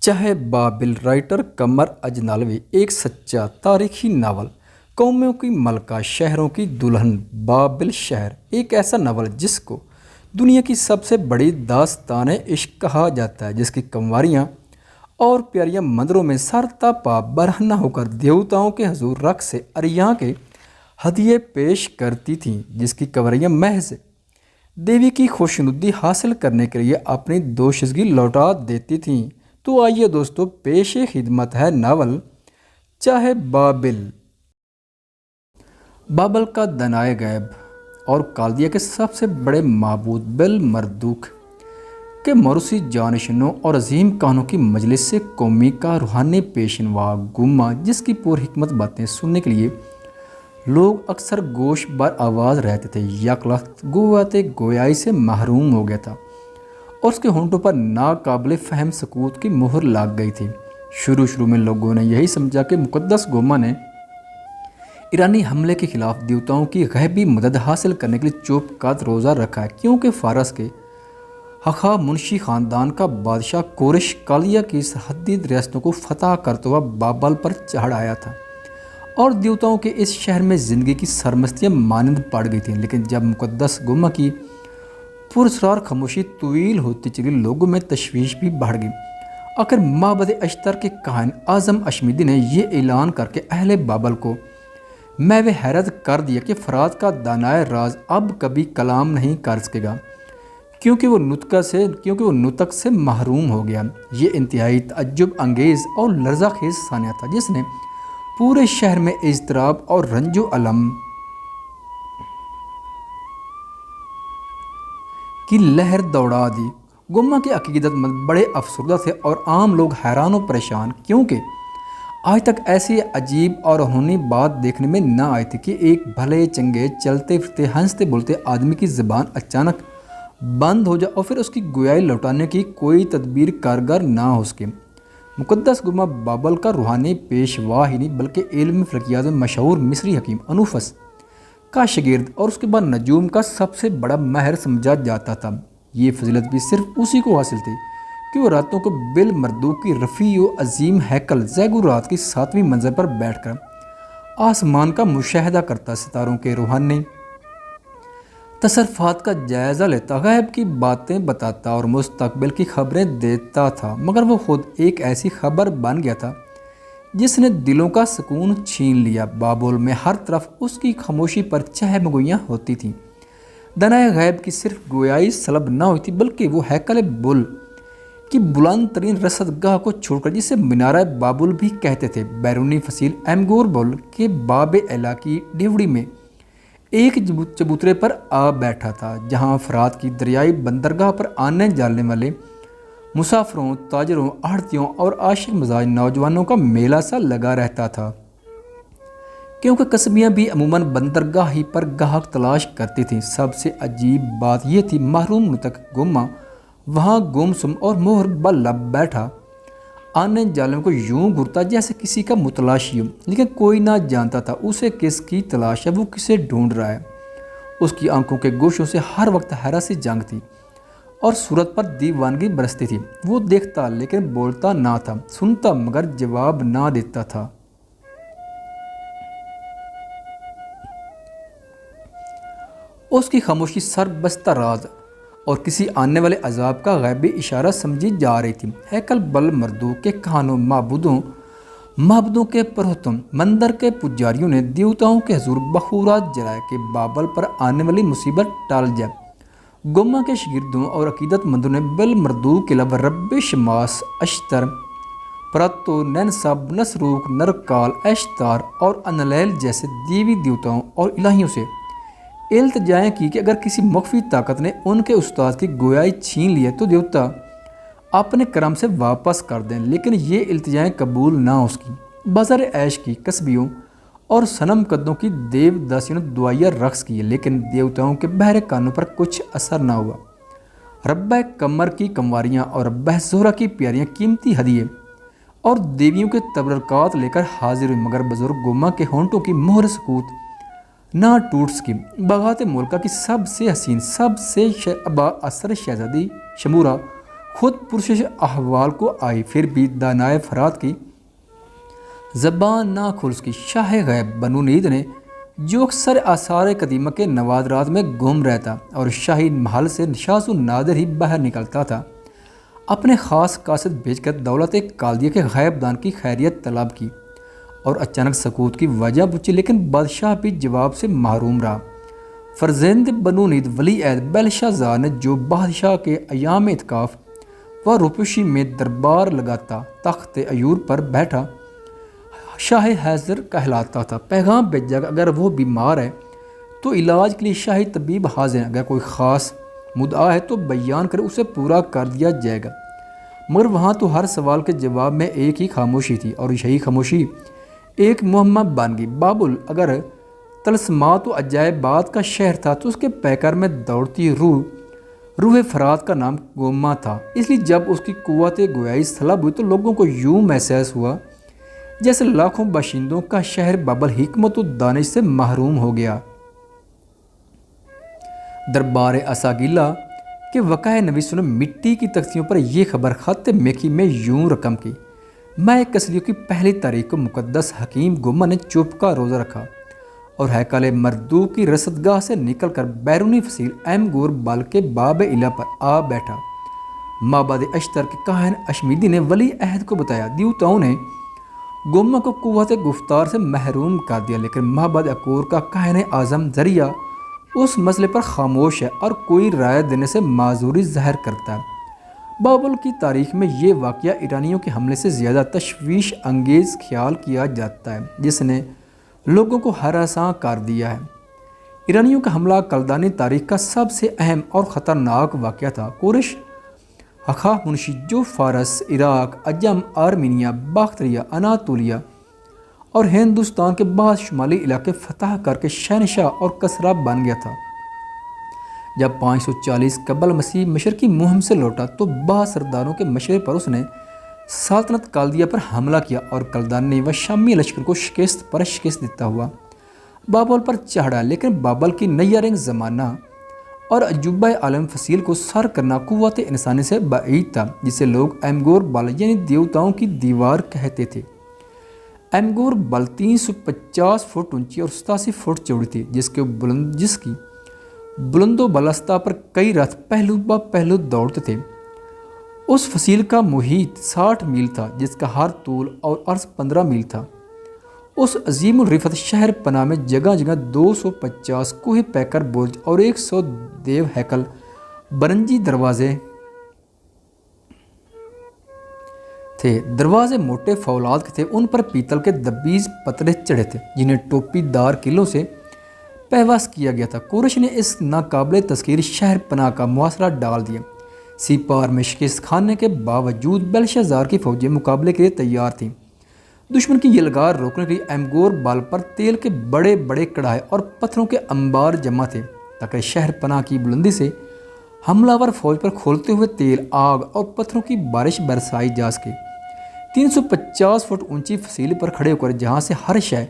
چاہے بابل رائٹر قمر اجنالوی ایک سچا تاریخی ناول، قوموں کی ملکہ شہروں کی دلہن بابل شہر، ایک ایسا ناول جس کو دنیا کی سب سے بڑی داستان عشق کہا جاتا ہے، جس کی کنواریاں اور پیاریاں مندروں میں سر تا پا برہنہ ہو کر دیوتاؤں کے حضور رقص سے اریاں کے ہدیے پیش کرتی تھیں، جس کی کنوریاں محض دیوی کی خوشنودی حاصل کرنے کے لیے اپنی دوشیزگی لوٹا دیتی تھیں۔ تو آئیے دوستو، پیش خدمت ہے ناول چاہے بابل۔ بابل کا دنائے غیب اور کالدیہ کے سب سے بڑے معبود بل مردوک کے موروثی جانشینوں اور عظیم کہانوں کی مجلس سے قومی کا روحانی پیشوا گما، جس کی پر حکمت باتیں سننے کے لیے لوگ اکثر گوش بر آواز رہتے تھے، یک لخت گویائی سے محروم ہو گیا تھا اور اس کے ہونٹوں پر ناقابل فہم سکوت کی مہر لگ گئی تھی۔ شروع میں لوگوں نے یہی سمجھا کہ مقدس گوما نے ایرانی حملے کے خلاف دیوتاؤں کی غیبی مدد حاصل کرنے کے لیے چوپ قد روزہ رکھا ہے، کیونکہ فارس کے ہخا منشی خاندان کا بادشاہ کورش کالدیہ کی سرحدی ریاستوں کو فتح کرتا ہوا بابل پر چڑھ آیا تھا اور دیوتاؤں کے اس شہر میں زندگی کی سرمستیاں مانند پڑ گئی تھیں۔ لیکن جب مقدس گوما کی پراسرار خاموشی طویل ہوتی چلی، لوگوں میں تشویش بھی بڑھ گئی۔ آخر معبد اشتر کے کاہن اعظم اشمیدی نے یہ اعلان کر کے اہل بابل کو محو حیرت کر دیا کہ فرات کا دانائے راز اب کبھی کلام نہیں کر سکے گا، کیونکہ وہ نطق سے محروم ہو گیا۔ یہ انتہائی تعجب انگیز اور لرزہ خیز سانیہ تھا، جس نے پورے شہر میں اضطراب اور رنج و الم کی لہر دوڑا دی۔ گوما کے عقیدت مند بڑے افسردہ تھے اور عام لوگ حیران و پریشان، کیونکہ آج تک ایسی عجیب اور روحانی بات دیکھنے میں نہ آئی تھی کہ ایک بھلے چنگے چلتے پھرتے ہنستے بولتے آدمی کی زبان اچانک بند ہو جائے اور پھر اس کی گویائی لوٹانے کی کوئی تدبیر کارگر نہ ہو سکے۔ مقدس گوما بابل کا روحانی پیشوا ہی نہیں بلکہ علم فلکیات میں مشہور مصری حکیم انوفس کا شاگرد اور اس کے بعد نجوم کا سب سے بڑا ماہر سمجھا جاتا تھا۔ یہ فضیلت بھی صرف اسی کو حاصل تھی کہ وہ راتوں کو بل مردوک کی رفیع و عظیم ہیکل زیگورات کی 7ویں منزل پر بیٹھ کر آسمان کا مشاہدہ کرتا، ستاروں کے روحانی تصرفات کا جائزہ لیتا، غیب کی باتیں بتاتا اور مستقبل کی خبریں دیتا تھا۔ مگر وہ خود ایک ایسی خبر بن گیا تھا جس نے دلوں کا سکون چھین لیا۔ بابل میں ہر طرف اس کی خاموشی پر چہم گوئیاں ہوتی تھیں۔ دنائے غیب کی صرف گویائی سلب نہ ہوئی تھی، بلکہ وہ ہیکل بل کی بلند ترین رصد گاہ کو چھوڑ کر، جسے منارہ بابل بھی کہتے تھے، بیرونی فصیل ایمگور بل کے باب اعلیٰ کی ڈیوڑی میں ایک چبوترے پر آ بیٹھا تھا، جہاں فرات کی دریائی بندرگاہ پر آنے جانے والے مسافروں، تاجروں، آڑھتیوں اور عاشق مزاج نوجوانوں کا میلہ سا لگا رہتا تھا، کیونکہ قصبیاں بھی عموماً بندرگاہ ہی پر گاہک تلاش کرتی تھیں۔ سب سے عجیب بات یہ تھی، محروم نطق گوما وہاں گم سم اور مہر بلب بیٹھا، آنے جانے کو یوں گھرتا جیسے کسی کا متلاشی ہو، لیکن کوئی نہ جانتا تھا اسے کس کی تلاش ہے، وہ کسے ڈھونڈ رہا ہے۔ اس کی آنکھوں کے گوشوں سے ہر وقت حیرت سی جنگ تھی اور صورت پر دیوانگی برستی تھی۔ وہ دیکھتا لیکن بولتا نہ تھا، سنتا مگر جواب نہ دیتا تھا۔ اس کی خاموشی سربستہ راز اور کسی آنے والے عذاب کا غیبی اشارہ سمجھی جا رہی تھی۔ ہیکل بل مردوک کے کہانوں، معبودوں کے پروہتوں، مندر کے پجاریوں نے دیوتاؤں کے حضور بخورات جلائے کہ بابل پر آنے والی مصیبت ٹل جائے۔ گوما کے شاگردوں اور عقیدت مندوں نے بل مردوک کے علاوہ رب شماس، اشتر، پراتو، نینسب، نسروک، نرکال، اشتار اور انلیل جیسے دیوی دیوتاؤں اور الہیوں سے التجائیں کی کہ اگر کسی مخفی طاقت نے ان کے استاد کی گویائی چھین لی ہے تو دیوتا اپنے کرم سے واپس کر دیں، لیکن یہ التجائیں قبول نہ ہو سکی۔ بازار عیش کی قصبیوں اور صنم قدوں کی دیو داسیوں نے دعائیہ رقص کیے، لیکن دیوتاؤں کے بہرے کانوں پر کچھ اثر نہ ہوا۔ ربہ قمر کی کنواریاں اور ربہ زہرہ کی پیاریاں قیمتی ہدیے اور دیویوں کے تبرکات لے کر حاضر ہوئی، مگر بزرگ گوما کے ہونٹوں کی مہر سکوت نہ ٹوٹ سکی۔ باغات ملکہ کی سب سے حسین، سب سے با اثر شہزادی شمورا خود پرسش احوال کو آئی، پھر بھی دانائے فرات کی زبان نہ کھل سکی۔ شاہ غیب بنو نید نے جو اکثر آثار قدیمہ کے نوادرات میں گم رہتا اور شاہی محل سے شاذ و نادر ہی باہر نکلتا تھا، اپنے خاص قاصد بھیج کر دولت کالدیہ کے غیب دان کی خیریت طلب کی اور اچانک سکوت کی وجہ پوچھی، لیکن بادشاہ بھی جواب سے محروم رہا۔ فرزند بنو نید ولی عہد بلشازار نے جو بادشاہ کے ایام اعتکاف و روپوشی میں دربار لگاتا تخت عیور پر بیٹھا شاہ حیدر کہلاتا تھا، پیغام بھیجا کہ اگر وہ بیمار ہے تو علاج کے لیے شاہی طبیب حاضر ہیں، اگر کوئی خاص مدعا ہے تو بیان کرے، اسے پورا کر دیا جائے گا۔ مگر وہاں تو ہر سوال کے جواب میں ایک ہی خاموشی تھی، اور یہی خاموشی ایک معمہ بن گئی۔ بابل اگر طلسمات و عجائبات کا شہر تھا تو اس کے پیکر میں دوڑتی روح فرات کا نام گوما تھا، اس لیے جب اس کی قوت گویائی سلب ہوئی تو لوگوں کو یوں محسوس ہوا جیسے لاکھوں باشندوں کا شہر بابل حکمت و دانش سے محروم ہو گیا۔ دربار اساگیلا کے وقائع نویسوں نے مٹی کی تختیوں پر یہ خبر خط میکی میں یوں رقم کی: میں کسلیوں کی پہلی تاریخ کو مقدس حکیم گوما نے چوپ کا روزہ رکھا اور ہیکل مردوک کی رصدگاہ سے نکل کر بیرونی فصیل ایم گور بال کے باب الہ پر آ بیٹھا۔ معبد اشتر کے کاہن اشمیدی نے ولی عہد کو بتایا، دیوتاؤں نے گوما کو قوت گفتار سے محروم کر دیا، لیکن معبد اکور کا کاہن اعظم ذریعہ اس مسئلے پر خاموش ہے اور کوئی رائے دینے سے معذوری ظاہر کرتا ہے۔ بابل کی تاریخ میں یہ واقعہ ایرانیوں کے حملے سے زیادہ تشویش انگیز خیال کیا جاتا ہے، جس نے لوگوں کو ہراساں کر دیا ہے۔ ایرانیوں کا حملہ کلدانی تاریخ کا سب سے اہم اور خطرناک واقعہ تھا۔ کورش ہخامنشی جو فارس، عراق، عجم، آرمینیا، باختریا، اناطولیہ اور ہندوستان کے بعض شمالی علاقے فتح کر کے شہنشاہ اور کسرا بن گیا تھا، جب 540 قبل مسیح مشرقی مہم سے لوٹا تو بعض سرداروں کے مشورے پر اس نے سلطنت کالدیہ پر حملہ کیا اور کلدانی و شامی لشکر کو شکست پر شکست دیتا ہوا بابل پر چڑھا، لیکن بابل کی نیارنگ زمانہ اور عجوبہ عالم فصیل کو سر کرنا قوت انسانی سے بعید تھا، جسے لوگ ایمگور بل یعنی دیوتاؤں کی دیوار کہتے تھے۔ ایمگور بل 350 فٹ اونچی اور 87 فٹ چوڑی تھی، جس کی بلند و بالستہ پر کئی رتھ پہلو با پہلو دوڑتے تھے۔ اس فصیل کا محیط 60 میل تھا، جس کا ہر طول اور عرض 15 میل تھا۔ اس عظیم الرفت شہر پناہ میں جگہ جگہ 250 کوہ پیکر برج اور 100 دیو ہیکل برنجی دروازے تھے۔ دروازے موٹے فولاد کے تھے، ان پر پیتل کے دبیز پترے چڑھے تھے جنہیں ٹوپی دار قلعوں سے پیوست کیا گیا تھا۔ کورش نے اس ناقابل تذکیر شہر پناہ کا محاصرہ ڈال دیا۔ سیپار میں شکست کھانے کے باوجود بیلشازار کی فوجیں مقابلے کے لیے تیار تھیں۔ دشمن کی یہ لگار روکنے کے لیے ایمگور بال پر تیل کے بڑے بڑے کڑھائے اور پتھروں کے انبار جمع تھے تاکہ شہر پناہ کی بلندی سے حملہ ور فوج پر کھولتے ہوئے تیل، آگ اور پتھروں کی بارش برسائی جا سکے۔ 350 فٹ اونچی فصیل پر کھڑے ہو کر جہاں سے ہر شے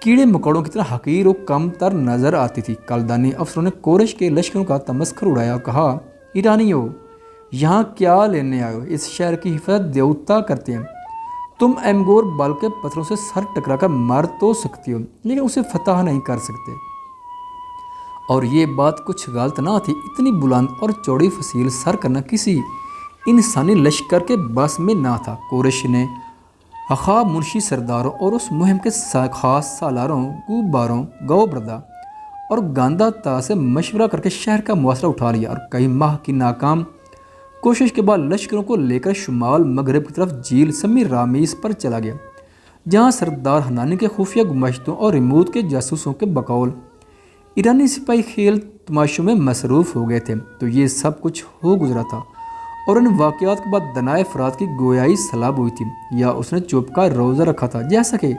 کیڑے مکوڑوں کی طرح حقیر و کم تر نظر آتی تھی، کلدانی افسروں نے کورش کے لشکروں کا تمسخر اڑایا اور کہا، ایرانیوں، یہاں کیا لینے آئے ہو؟ اس شہر کی حفاظت دیوتا کرتے ہیں۔ تم ایمگور بال کے پتھروں سے سر ٹکرا کر مر تو سکتی ہو، لیکن اسے فتح نہیں کر سکتے۔ اور یہ بات کچھ غلط نہ تھی، اتنی بلند اور چوڑی فصیل سر کرنا کسی انسانی لشکر کے بس میں نہ تھا۔ کورش نے ہخامنشی سرداروں اور اس مہم کے خاص سالاروں گوباروں گوبردا اور گاندا تا سے مشورہ کر کے شہر کا محاصرہ اٹھا لیا اور کئی ماہ کی ناکام کوشش کے بعد لشکروں کو لے کر شمال مغرب کی طرف جھیل سمی رامیس پر چلا گیا، جہاں سردار ہنانی کے خفیہ گمشتوں اور ریموت کے جاسوسوں کے بقول ایرانی سپاہی کھیل تماشوں میں مصروف ہو گئے تھے۔ تو یہ سب کچھ ہو گزرا تھا اور ان واقعات کے بعد دنائے فرات کی گویائی سلب ہوئی تھی، یا اس نے چوپ کا روزہ رکھا تھا، جیسا کہ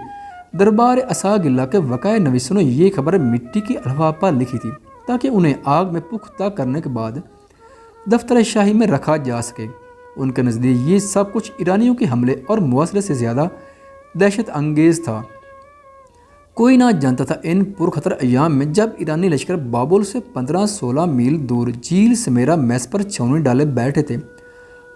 دربار اساگلا کے وقائع نویسوں نے یہ خبر مٹی کی الواح پر لکھی تھی تاکہ انہیں آگ میں پختہ کرنے کے بعد دفتر شاہی میں رکھا جا سکے۔ ان کے نزدیک یہ سب کچھ ایرانیوں کے حملے اور محاصرے سے زیادہ دہشت انگیز تھا۔ کوئی نہ جانتا تھا ان پرخطر ایام میں جب ایرانی لشکر بابل سے 15-16 میل دور جھیل سمیرا میس پر چھاؤنی ڈالے بیٹھے تھے،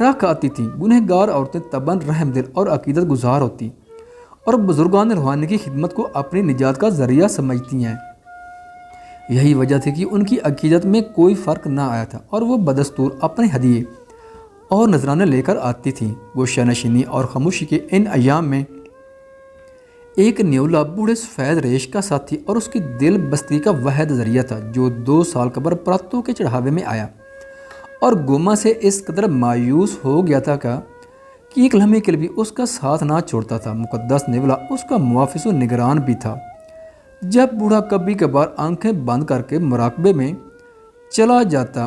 رکھ آتی تھیں۔ گنہگار عورتیں تباً رحم دل اور عقیدت گزار ہوتی اور بزرگان روحانی کی خدمت کو اپنی نجات کا ذریعہ سمجھتی ہیں۔ یہی وجہ تھی کہ ان کی عقیدت میں کوئی فرق نہ آیا تھا اور وہ بدستور اپنے ہدیے اور نذرانے لے کر آتی تھیں۔ گوشہ نشینی اور خاموشی کے ان ایام میں ایک نیولا بوڑھے سفید ریش کا ساتھی اور اس کی دل بستی کا واحد ذریعہ تھا، جو 2 سال قبل پراتوں کے چڑھاوے میں آیا اور گوما سے اس قدر مایوس ہو گیا تھا کہ ایک لمحے کے لیے بھی اس کا ساتھ نہ چھوڑتا تھا۔ مقدس نیولا اس کا محافظ و نگران بھی تھا۔ جب بوڑھا کبھی کبھار آنکھیں بند کر کے مراقبے میں چلا جاتا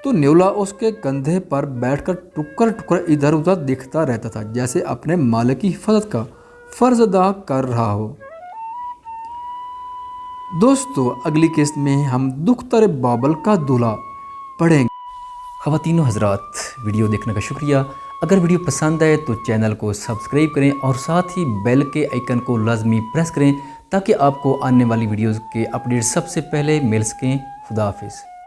تو نیولا اس کے کندھے پر بیٹھ کر ٹکر ٹکر ادھر ادھر دیکھتا رہتا تھا، جیسے اپنے مالک کی حفاظت کا فرض ادا کر رہا ہو۔ دوستو، اگلی قسط میں ہم دختر بابل کا دولہا پڑھیں گے۔ خواتین و حضرات، ویڈیو دیکھنے کا شکریہ۔ اگر ویڈیو پسند آئے تو چینل کو سبسکرائب کریں اور ساتھ ہی بیل کے آئیکن کو لازمی پریس کریں تاکہ آپ کو آنے والی ویڈیوز کے اپڈیٹ سب سے پہلے مل سکیں۔ خدا حافظ۔